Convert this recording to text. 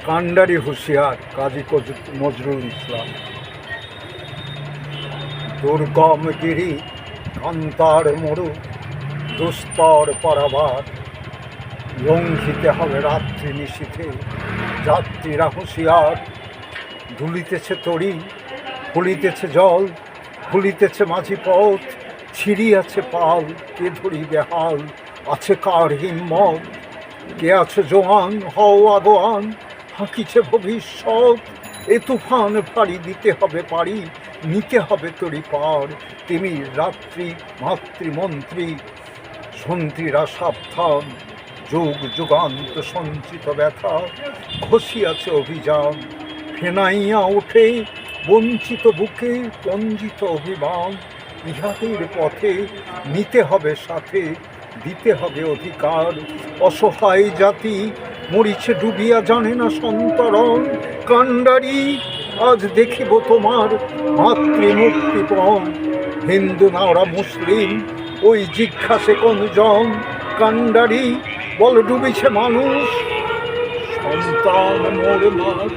কান্ডারি হুঁশিয়ার কাজী নজরুল ইসলাম। দুর্গম গিরি কান্তার মরু দুস্তর পারাবার, লঙ্ঘিতে হবে রাত্রি নিশীথে যাত্রীরা হুঁশিয়ার। দুলিতেছে তরি, ফুলিতেছে জল, ফুলিতেছে মাঝি পথ, ছিড়িয়াছে পাল, কে ধরিবে হাল, আছে কার হিম্মত? কে আছে জোয়ান, হও আগোয়ান, হাঁকিছে ভবিষ্যৎ। এ তুফান পাড়ি দিতে হবে পারি, নিতে হবে তরি পার। তিমির রাত্রি মাতৃমন্ত্রী সন্ত্রীরা সাবধান, যুগ যুগান্ত সঞ্চিত ব্যথা ঘষিয়াছে অভিযান। ফেনাইয়া ওঠে বঞ্চিত বুকে পঞ্জিত অভিমান, ইহাদের পথে নিতে হবে সাথে, দিতে হবে অধিকার। অসহায় জাতি মরিছে ডুবিয়া, জানে না সন্তরণ। কান্ডারি আজ দেখিব তোমার মাতৃমূর্তিপণ। হিন্দু না ওরা মুসলিম, ওই জিজ্ঞাসে কোনজন? কান্ডারি বল ডুবিছে মানুষ, সন্তান মোর মার।